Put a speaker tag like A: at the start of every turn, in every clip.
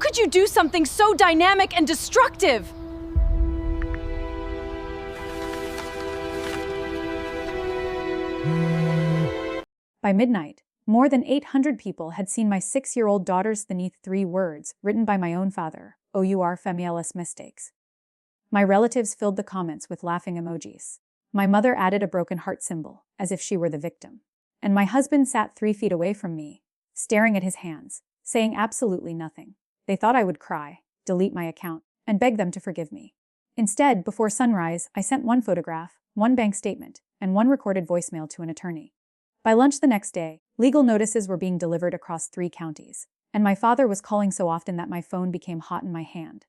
A: could you do something so dynamic and destructive?
B: By midnight, more than 800 people had seen my 6-year-old daughter's beneath 3 words written by my own father, "Our family's mistakes." My relatives filled the comments with laughing emojis. My mother added a broken heart symbol, as if she were the victim. And my husband sat 3 feet away from me, staring at his hands, saying absolutely nothing. They thought I would cry, delete my account, and beg them to forgive me. Instead, before sunrise, I sent 1 photograph, 1 bank statement, and 1 recorded voicemail to an attorney. By lunch the next day, legal notices were being delivered across 3 counties, and my father was calling so often that my phone became hot in my hand.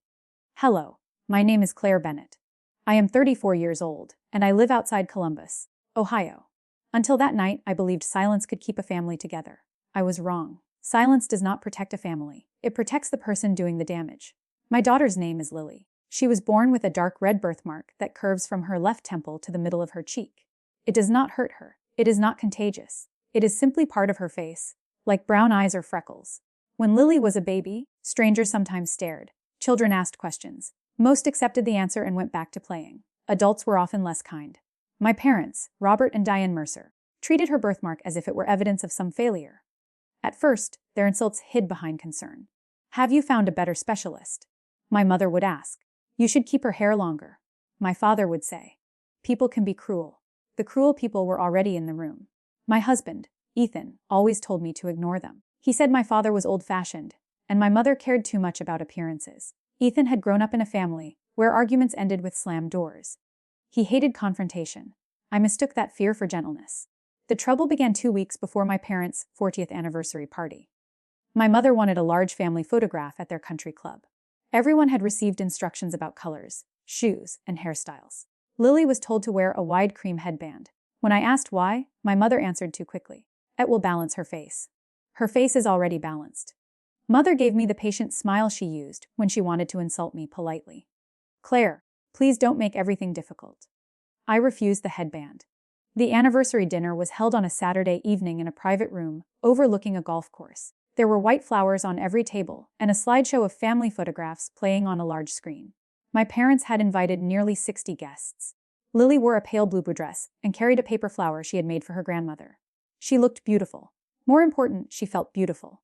B: Hello, my name is Claire Bennett. I am 34 years old, and I live outside Columbus, Ohio. Until that night, I believed silence could keep a family together. I was wrong. Silence does not protect a family. It protects the person doing the damage. My daughter's name is Lily. She was born with a dark red birthmark that curves from her left temple to the middle of her cheek. It does not hurt her. It is not contagious. It is simply part of her face, like brown eyes or freckles. When Lily was a baby, strangers sometimes stared. Children asked questions. Most accepted the answer and went back to playing. Adults were often less kind. My parents, Robert and Diane Mercer, treated her birthmark as if it were evidence of some failure. At first, their insults hid behind concern. "Have you found a better specialist?" My mother would ask. "You should keep her hair longer." My father would say. People can be cruel. The cruel people were already in the room. My husband, Ethan, always told me to ignore them. He said my father was old-fashioned, and my mother cared too much about appearances. Ethan had grown up in a family where arguments ended with slammed doors. He hated confrontation. I mistook that fear for gentleness. The trouble began 2 weeks before my parents' 40th anniversary party. My mother wanted a large family photograph at their country club. Everyone had received instructions about colors, shoes, and hairstyles. Lily was told to wear a wide cream headband. When I asked why, my mother answered too quickly. "It will balance her face." Her face is already balanced. Mother gave me the patient smile she used when she wanted to insult me politely. "Claire, please don't make everything difficult." I refused the headband. The anniversary dinner was held on a Saturday evening in a private room overlooking a golf course. There were white flowers on every table and a slideshow of family photographs playing on a large screen. My parents had invited nearly 60 guests. Lily wore a pale blue dress and carried a paper flower she had made for her grandmother. She looked beautiful. More important, she felt beautiful.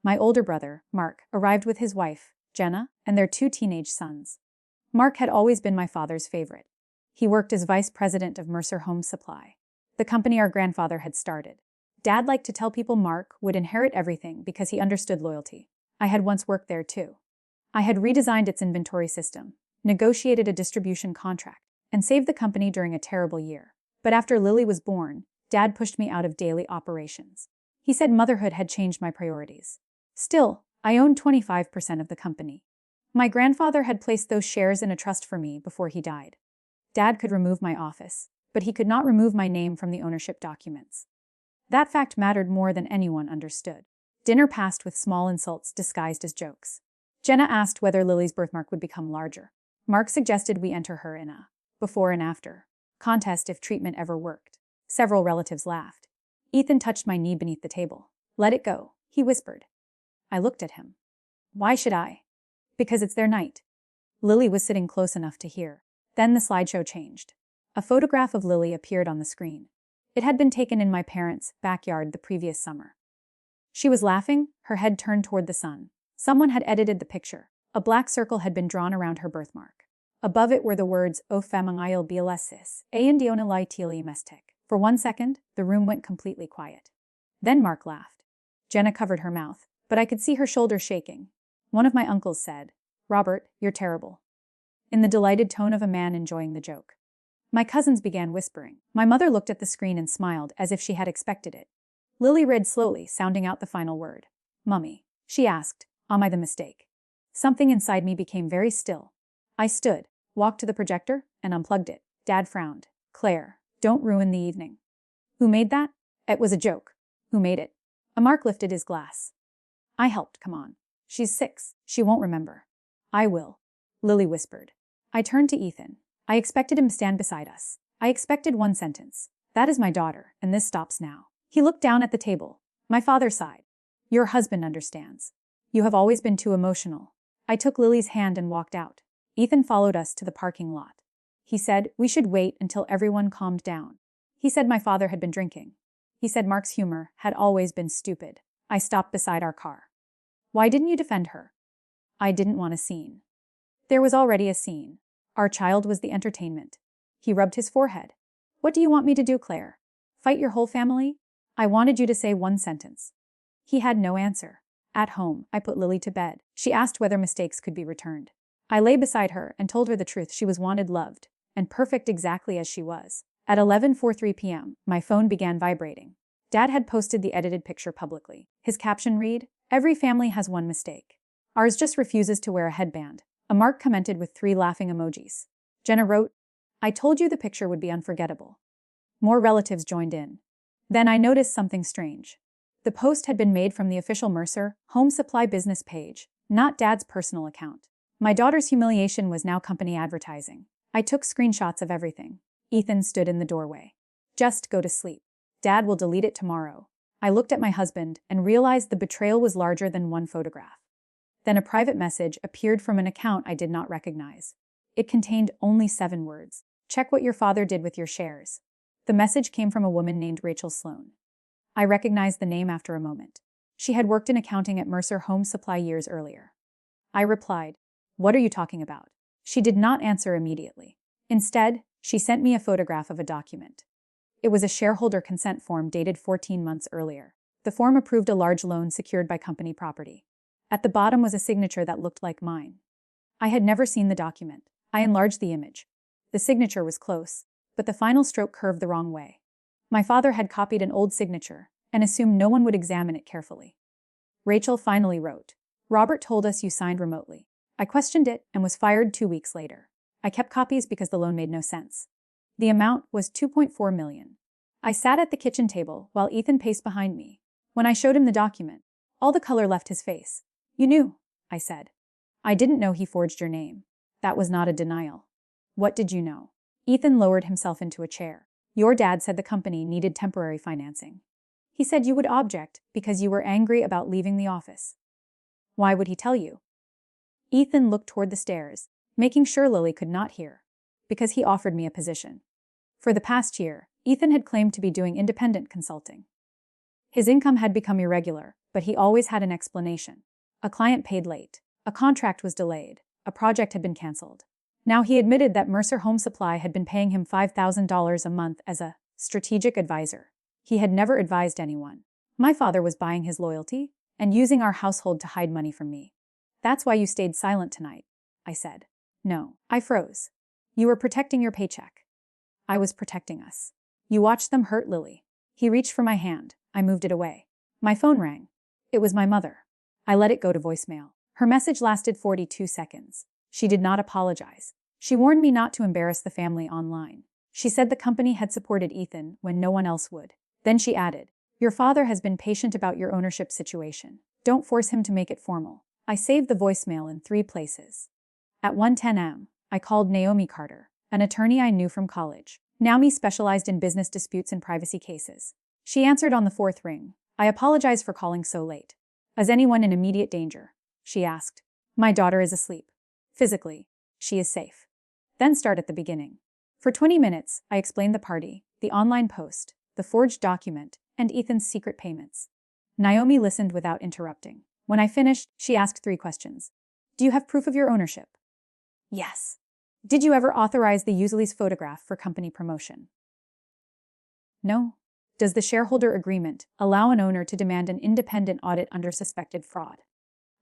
B: My older brother, Mark, arrived with his wife, Jenna, and their 2 teenage sons. Mark had always been my father's favorite. He worked as vice president of Mercer Home Supply, the company our grandfather had started. Dad liked to tell people Mark would inherit everything because he understood loyalty. I had once worked there too. I had redesigned its inventory system, negotiated a distribution contract, and saved the company during a terrible year. But after Lily was born, Dad pushed me out of daily operations. He said motherhood had changed my priorities. Still, I owned 25% of the company. My grandfather had placed those shares in a trust for me before he died. Dad could remove my office, but he could not remove my name from the ownership documents. That fact mattered more than anyone understood. Dinner passed with small insults disguised as jokes. Jenna asked whether Lily's birthmark would become larger. Mark suggested we enter her in a before and after contest if treatment ever worked. Several relatives laughed. Ethan touched my knee beneath the table. "Let it go," he whispered. I looked at him. "Why should I?" "Because it's their night." Lily was sitting close enough to hear. Then the slideshow changed. A photograph of Lily appeared on the screen. It had been taken in my parents' backyard the previous summer. She was laughing, her head turned toward the sun. Someone had edited the picture. A black circle had been drawn around her birthmark. Above it were the words, "O familyal bielesis, aendionali tili mestek." For 1 second, the room went completely quiet. Then Mark laughed. Jenna covered her mouth, but I could see her shoulders shaking. One of my uncles said, "Robert, you're terrible," in the delighted tone of a man enjoying the joke. My cousins began whispering. My mother looked at the screen and smiled as if she had expected it. Lily read slowly, sounding out the final word. "Mummy," she asked, "am I the mistake?" Something inside me became very still. I stood, walked to the projector, and unplugged it. Dad frowned. "Claire, don't ruin the evening." "Who made that?" "It was a joke." "Who made it?" Mark lifted his glass. "I helped, come on. She's 6. She won't remember." "I will," Lily whispered. I turned to Ethan. I expected him to stand beside us. I expected one sentence. "That is my daughter, and this stops now." He looked down at the table. My father sighed. "Your husband understands. You have always been too emotional. I took Lily's hand and walked out. Ethan followed us to the parking lot. He said we should wait until everyone calmed down. He said my father had been drinking. He said Mark's humor had always been stupid. I stopped beside our car. Why didn't you defend her? I didn't want a scene. There was already a scene. Our child was the entertainment. He rubbed his forehead. What do you want me to do, Claire? Fight your whole family? I wanted you to say one sentence. He had no answer. At home, I put Lily to bed. She asked whether mistakes could be returned. I lay beside her and told her the truth. She was wanted, loved, and perfect exactly as she was. At 11:43 p.m., my phone began vibrating. Dad had posted the edited picture publicly. His caption read, "Every family has one mistake. Ours just refuses to wear a headband." A Mark commented with 3 laughing emojis. Jenna wrote, "I told you the picture would be unforgettable." More relatives joined in. Then I noticed something strange. The post had been made from the official Mercer Home Supply business page, not Dad's personal account. My daughter's humiliation was now company advertising. I took screenshots of everything. Ethan stood in the doorway. "Just go to sleep. Dad will delete it tomorrow." I looked at my husband and realized the betrayal was larger than one photograph. Then a private message appeared from an account I did not recognize. It contained only 7 words. "Check what your father did with your shares." The message came from a woman named Rachel Sloan. I recognized the name after a moment. She had worked in accounting at Mercer Home Supply years earlier. I replied, "What are you talking about?" She did not answer immediately. Instead, she sent me a photograph of a document. It was a shareholder consent form dated 14 months earlier. The form approved a large loan secured by company property. At the bottom was a signature that looked like mine. I had never seen the document. I enlarged the image. The signature was close, but the final stroke curved the wrong way. My father had copied an old signature and assumed no one would examine it carefully. Rachel finally wrote, "Robert told us you signed remotely." I questioned it and was fired 2 weeks later. I kept copies because the loan made no sense. The amount was $2.4 million. I sat at the kitchen table while Ethan paced behind me. When I showed him the document, all the color left his face. "You knew," I said. "I didn't know he forged your name." That was not a denial. "What did you know?" Ethan lowered himself into a chair. "Your dad said the company needed temporary financing. He said you would object because you were angry about leaving the office." "Why would he tell you?" Ethan looked toward the stairs, making sure Lily could not hear. "Because he offered me a position." For the past year, Ethan had claimed to be doing independent consulting. His income had become irregular, but he always had an explanation. A client paid late. A contract was delayed. A project had been canceled. Now he admitted that Mercer Home Supply had been paying him $5,000 a month as a strategic advisor. He had never advised anyone. My father was buying his loyalty and using our household to hide money from me. "That's why you stayed silent tonight," I said. "No." I froze. "You were protecting your paycheck." "I was protecting us." "You watched them hurt Lily." He reached for my hand. I moved it away. My phone rang. It was my mother. I let it go to voicemail. Her message lasted 42 seconds. She did not apologize. She warned me not to embarrass the family online. She said the company had supported Ethan when no one else would. Then she added, "Your father has been patient about your ownership situation. Don't force him to make it formal." I saved the voicemail in 3 places. At 1:10 a.m., I called Naomi Carter, an attorney I knew from college. Naomi specialized in business disputes and privacy cases. She answered on the 4th ring. "I apologize for calling so late. Is anyone in immediate danger?" she asked. "My daughter is asleep. Physically, she is safe." Then start at the beginning. For 20 minutes, I explained the party, the online post, the forged document, and Ethan's secret payments. Naomi listened without interrupting. When I finished, she asked 3 questions. "Do you have proof of your ownership?" "Yes." "Did you ever authorize the use Lily's photograph for company promotion?" "No." "Does the shareholder agreement allow an owner to demand an independent audit under suspected fraud?"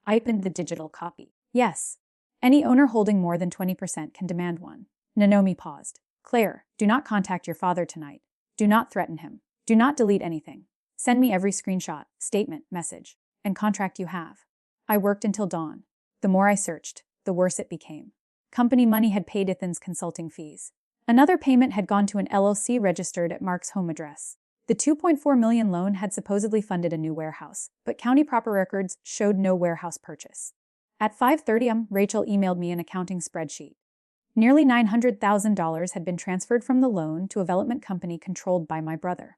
B: I opened the digital copy. "Yes. Any owner holding more than 20% can demand one." Naomi paused. "Claire, do not contact your father tonight. Do not threaten him. Do not delete anything. Send me every screenshot, statement, message, and contract you have." I worked until dawn. The more I searched, the worse it became. Company money had paid Ethan's consulting fees. Another payment had gone to an LLC registered at Mark's home address. The $2.4 million loan had supposedly funded a new warehouse, but county proper records showed no warehouse purchase. At 5:30 a.m., Rachel emailed me an accounting spreadsheet. Nearly $900,000 had been transferred from the loan to a development company controlled by my brother.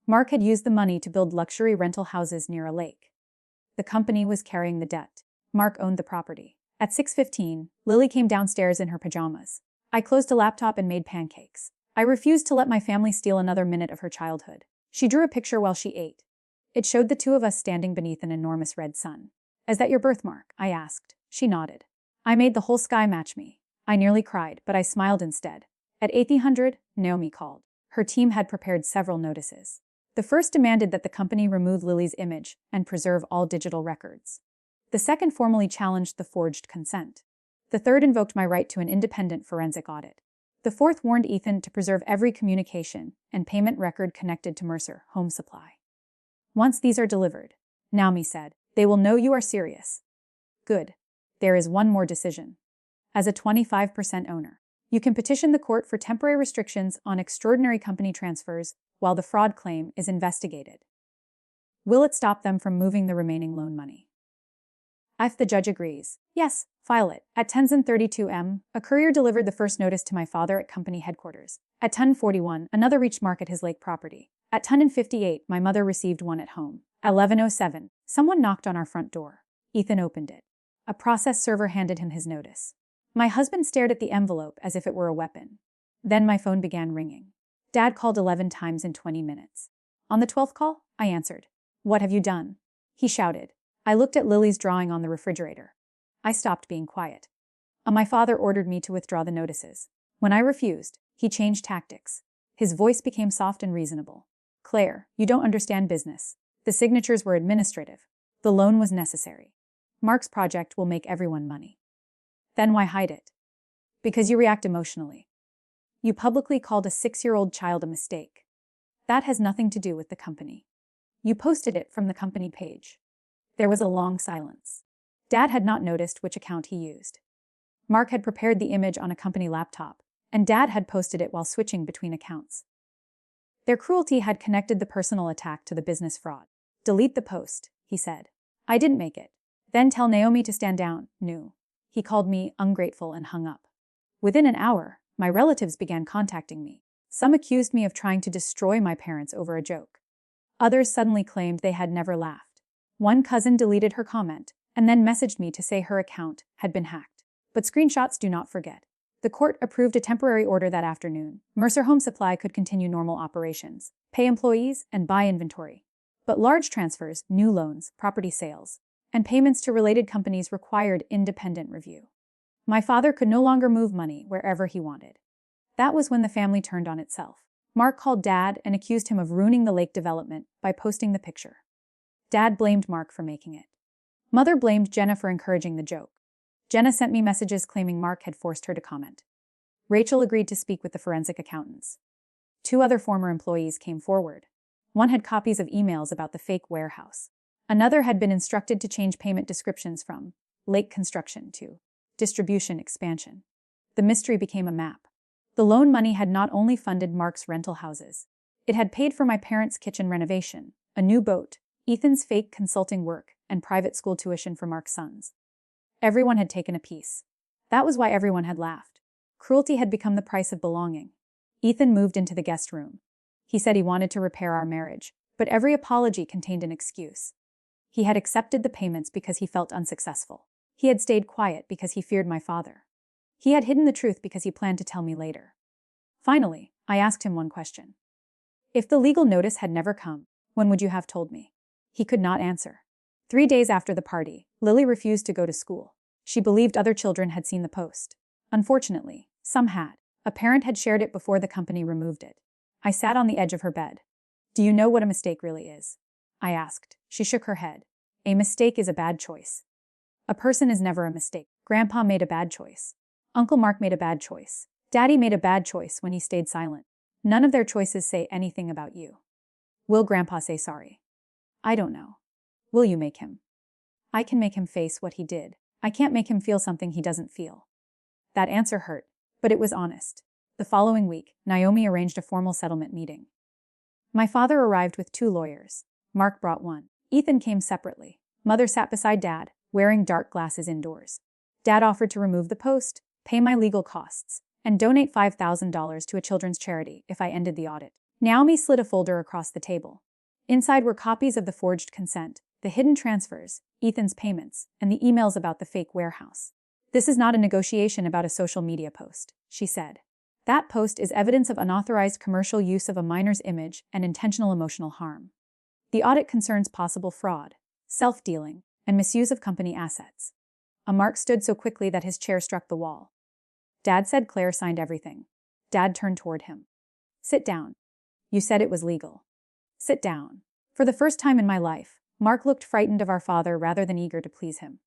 B: Mark had used the money to build luxury rental houses near a lake. The company was carrying the debt. Mark owned the property. At 6:15, Lily came downstairs in her pajamas. I closed a laptop and made pancakes. I refused to let my family steal another minute of her childhood. She drew a picture while she ate. It showed the two of us standing beneath an enormous red sun. "Is that your birthmark?" I asked. She nodded. "I made the whole sky match me." I nearly cried, but I smiled instead. At 1800, Naomi called. Her team had prepared several notices. The first demanded that the company remove Lily's image and preserve all digital records. The second formally challenged the forged consent. The third invoked my right to an independent forensic audit. The fourth warned Ethan to preserve every communication and payment record connected to Mercer Home Supply. "Once these are delivered," Naomi said, "they will know you are serious." Good. There is one more decision. As a 25% owner, you can petition the court for temporary restrictions on extraordinary company transfers while the fraud claim is investigated. Will it stop them from moving the remaining loan money? If the judge agrees, yes, file it. At 10:32 m, a courier delivered the first notice to my father at company headquarters. At 10:41, another reached Mark at his lake property. At 10:58, my mother received one at home. At 11:07, someone knocked on our front door. Ethan opened it. A process server handed him his notice. My husband stared at the envelope as if it were a weapon. Then my phone began ringing. Dad called 11 times in 20 minutes. On the 12th call, I answered. "What have you done?" He shouted. I looked at Lily's drawing on the refrigerator. I stopped being quiet. My father ordered me to withdraw the notices. When I refused, he changed tactics. His voice became soft and reasonable. "Claire, you don't understand business. The signatures were administrative. The loan was necessary. Mark's project will make everyone money." "Then why hide it?" "Because you react emotionally. You publicly called a 6-year-old child a mistake. That has nothing to do with the company. You posted it from the company page." There was a long silence. Dad had not noticed which account he used. Mark had prepared the image on a company laptop, and Dad had posted it while switching between accounts. Their cruelty had connected the personal attack to the business fraud. "Delete the post," he said. "I didn't make it." "Then tell Naomi to stand down." "No." He called me ungrateful and hung up. Within an hour, my relatives began contacting me. Some accused me of trying to destroy my parents over a joke. Others suddenly claimed they had never laughed. One cousin deleted her comment and then messaged me to say her account had been hacked. But screenshots do not forget. The court approved a temporary order that afternoon. Mercer Home Supply could continue normal operations, pay employees, and buy inventory. But large transfers, new loans, property sales, and payments to related companies required independent review. My father could no longer move money wherever he wanted. That was when the family turned on itself. Mark called Dad and accused him of ruining the lake development by posting the picture. Dad blamed Mark for making it. Mother blamed Jenna for encouraging the joke. Jenna sent me messages claiming Mark had forced her to comment. Rachel agreed to speak with the forensic accountants. 2 other former employees came forward. One had copies of emails about the fake warehouse. Another had been instructed to change payment descriptions from lake construction to distribution expansion. The mystery became a map. The loan money had not only funded Mark's rental houses. It had paid for my parents' kitchen renovation, a new boat, Ethan's fake consulting work, and private school tuition for Mark's sons. Everyone had taken a piece. That was why everyone had laughed. Cruelty had become the price of belonging. Ethan moved into the guest room. He said he wanted to repair our marriage, but every apology contained an excuse. He had accepted the payments because he felt unsuccessful. He had stayed quiet because he feared my father. He had hidden the truth because he planned to tell me later. Finally, I asked him one question. If the legal notice had never come, when would you have told me? He could not answer. 3 days after the party, Lily refused to go to school. She believed other children had seen the post. Unfortunately, some had. A parent had shared it before the company removed it. I sat on the edge of her bed. "Do you know what a mistake really is?" I asked. She shook her head. "A mistake is a bad choice." "A person is never a mistake. Grandpa made a bad choice. Uncle Mark made a bad choice. Daddy made a bad choice when he stayed silent. None of their choices say anything about you." "Will Grandpa say sorry?" "I don't know." "Will you make him?" "I can make him face what he did. I can't make him feel something he doesn't feel." That answer hurt, but it was honest. The following week, Naomi arranged a formal settlement meeting. My father arrived with 2 lawyers. Mark brought one. Ethan came separately. Mother sat beside Dad, wearing dark glasses indoors. Dad offered to remove the post, pay my legal costs, and donate $5,000 to a children's charity if I ended the audit. Naomi slid a folder across the table. Inside were copies of the forged consent, The hidden transfers, Ethan's payments, and the emails about the fake warehouse. This is not a negotiation about a social media post, she said. That post is evidence of unauthorized commercial use of a minor's image and intentional emotional harm. The audit concerns possible fraud, self-dealing, and misuse of company assets. Mark stood so quickly that his chair struck the wall. Dad said Claire signed everything. Dad turned toward him. Sit down. You said it was legal. Sit down. For the first time in my life, Mark looked frightened of our father rather than eager to please him.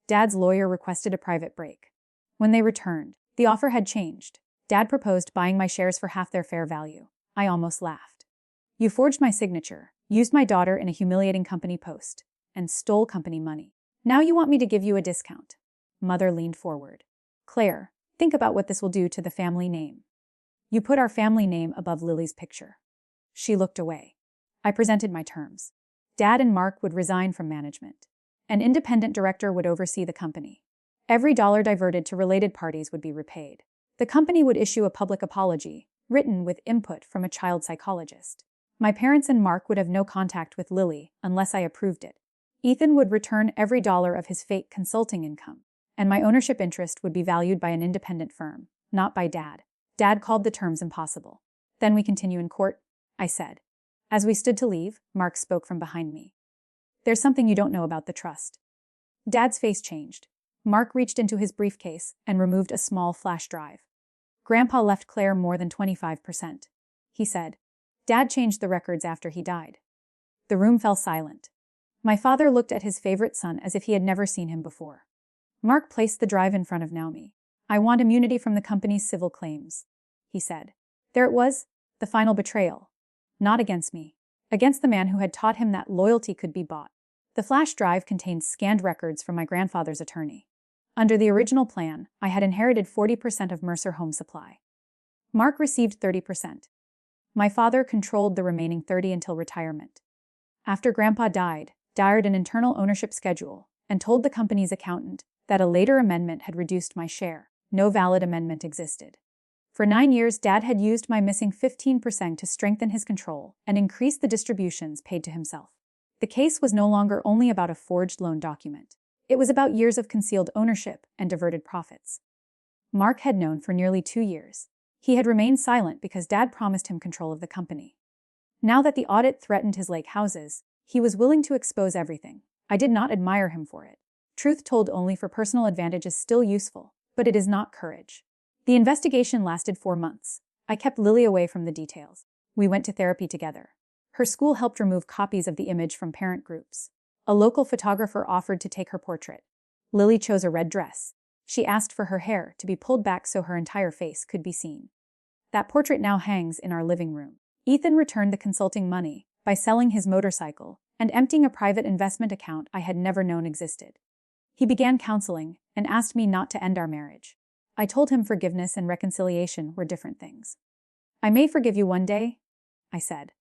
B: Dad's lawyer requested a private break. When they returned, the offer had changed. Dad proposed buying my shares for half their fair value. I almost laughed. You forged my signature, used my daughter in a humiliating company post, and stole company money. Now you want me to give you a discount. Mother leaned forward. Claire, think about what this will do to the family name. You put our family name above Lily's picture. She looked away. I presented my terms. Dad and Mark would resign from management. An independent director would oversee the company. Every dollar diverted to related parties would be repaid. The company would issue a public apology, written with input from a child psychologist. My parents and Mark would have no contact with Lily unless I approved it. Ethan would return every dollar of his fake consulting income, and my ownership interest would be valued by an independent firm, not by Dad. Dad called the terms impossible. Then we continue in court, I said. As we stood to leave, Mark spoke from behind me. There's something you don't know about the trust. Dad's face changed. Mark reached into his briefcase and removed a small flash drive. Grandpa left Claire more than 25%. He said. Dad changed the records after he died. The room fell silent. My father looked at his favorite son as if he had never seen him before. Mark placed the drive in front of Naomi. I want immunity from the company's civil claims, he said. There it was, the final betrayal. Not against me. Against the man who had taught him that loyalty could be bought. The flash drive contained scanned records from my grandfather's attorney. Under the original plan, I had inherited 40% of Mercer Home Supply. Mark received 30%. My father controlled the remaining 30% until retirement. After Grandpa died, diared an internal ownership schedule and told the company's accountant that a later amendment had reduced my share. No valid amendment existed. For 9 years, Dad had used my missing 15% to strengthen his control and increase the distributions paid to himself. The case was no longer only about a forged loan document. It was about years of concealed ownership and diverted profits. Mark had known for nearly 2 years. He had remained silent because Dad promised him control of the company. Now that the audit threatened his lake houses, he was willing to expose everything. I did not admire him for it. Truth told only for personal advantage is still useful, but it is not courage. The investigation lasted 4 months. I kept Lily away from the details. We went to therapy together. Her school helped remove copies of the image from parent groups. A local photographer offered to take her portrait. Lily chose a red dress. She asked for her hair to be pulled back so her entire face could be seen. That portrait now hangs in our living room. Ethan returned the consulting money by selling his motorcycle and emptying a private investment account I had never known existed. He began counseling and asked me not to end our marriage. I told him forgiveness and reconciliation were different things. I may forgive you one day, I said.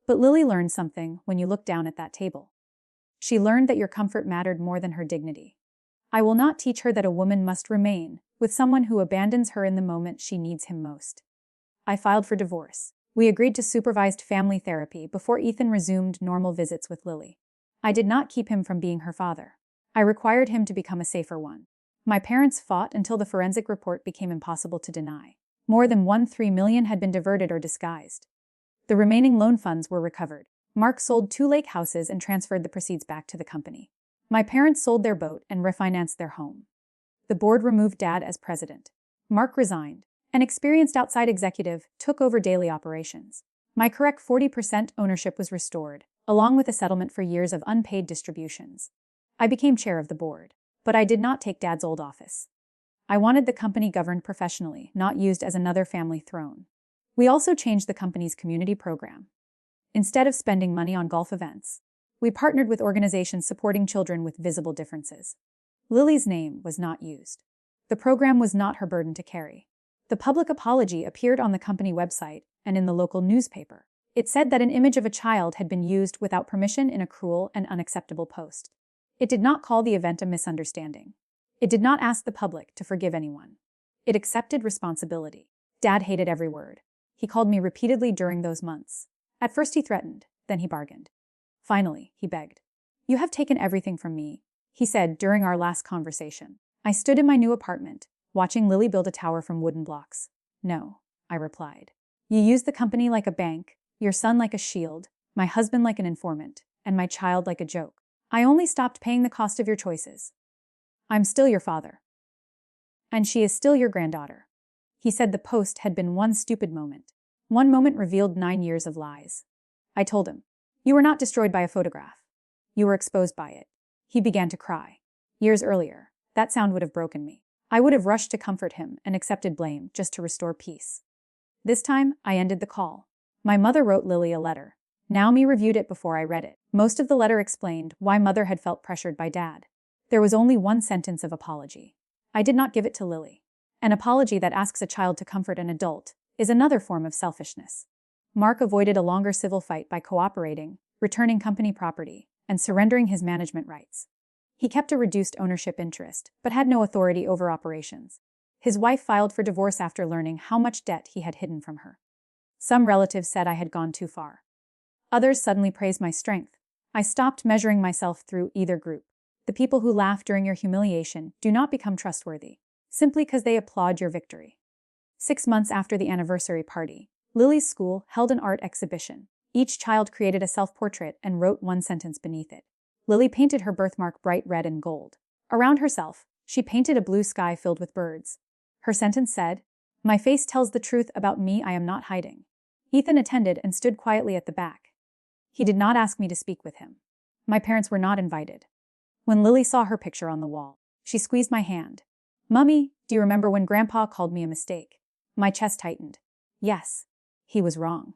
B: But Lily learned something when you looked down at that table. She learned that your comfort mattered more than her dignity. I will not teach her that a woman must remain with someone who abandons her in the moment she needs him most. I filed for divorce. We agreed to supervised family therapy before Ethan resumed normal visits with Lily. I did not keep him from being her father. I required him to become a safer one. My parents fought until the forensic report became impossible to deny. More than $13 million had been diverted or disguised. The remaining loan funds were recovered. Mark sold 2 lake houses and transferred the proceeds back to the company. My parents sold their boat and refinanced their home. The board removed Dad as president. Mark resigned. An experienced outside executive took over daily operations. My correct 40% ownership was restored, along with a settlement for years of unpaid distributions. I became chair of the board, but I did not take Dad's old office. I wanted the company governed professionally, not used as another family throne. We also changed the company's community program. Instead of spending money on golf events, we partnered with organizations supporting children with visible differences. Lily's name was not used. The program was not her burden to carry. The public apology appeared on the company website and in the local newspaper. It said that an image of a child had been used without permission in a cruel and unacceptable post. It did not call the event a misunderstanding. It did not ask the public to forgive anyone. It accepted responsibility. Dad hated every word. He called me repeatedly during those months. At first he threatened, then he bargained. Finally, he begged. "You have taken everything from me," he said during our last conversation. I stood in my new apartment, watching Lily build a tower from wooden blocks. "No," I replied. "You used the company like a bank, your son like a shield, my husband like an informant, and my child like a joke. I only stopped paying the cost of your choices. I'm still your father. And she is still your granddaughter." He said the post had been one stupid moment. One moment revealed 9 years of lies. I told him, "You were not destroyed by a photograph. You were exposed by it." He began to cry. Years earlier, that sound would have broken me. I would have rushed to comfort him and accepted blame just to restore peace. This time, I ended the call. My mother wrote Lily a letter. Naomi reviewed it before I read it. Most of the letter explained why Mother had felt pressured by Dad. There was only one sentence of apology. I did not give it to Lily. An apology that asks a child to comfort an adult is another form of selfishness. Mark avoided a longer civil fight by cooperating, returning company property, and surrendering his management rights. He kept a reduced ownership interest, but had no authority over operations. His wife filed for divorce after learning how much debt he had hidden from her. Some relatives said I had gone too far. Others suddenly praised my strength. I stopped measuring myself through either group. The people who laugh during your humiliation do not become trustworthy, simply because they applaud your victory. 6 months after the anniversary party, Lily's school held an art exhibition. Each child created a self-portrait and wrote one sentence beneath it. Lily painted her birthmark bright red and gold. Around herself, she painted a blue sky filled with birds. Her sentence said, "My face tells the truth about me I am not hiding." Ethan attended and stood quietly at the back. He did not ask me to speak with him. My parents were not invited. When Lily saw her picture on the wall, she squeezed my hand. "Mummy, do you remember when Grandpa called me a mistake?" My chest tightened. Yes. He was wrong.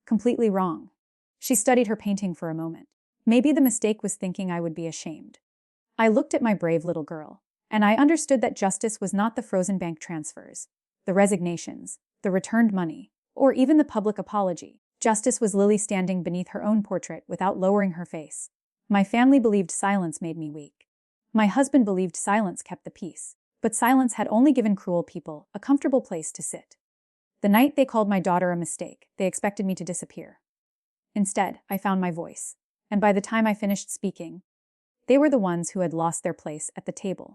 B: Completely wrong. She studied her painting for a moment. Maybe the mistake was thinking I would be ashamed. I looked at my brave little girl, and I understood that justice was not the frozen bank transfers, the resignations, the returned money, or even the public apology. Justice was Lily standing beneath her own portrait without lowering her face. My family believed silence made me weak. My husband believed silence kept the peace, but silence had only given cruel people a comfortable place to sit. The night they called my daughter a mistake, they expected me to disappear. Instead, I found my voice, and by the time I finished speaking, they were the ones who had lost their place at the table.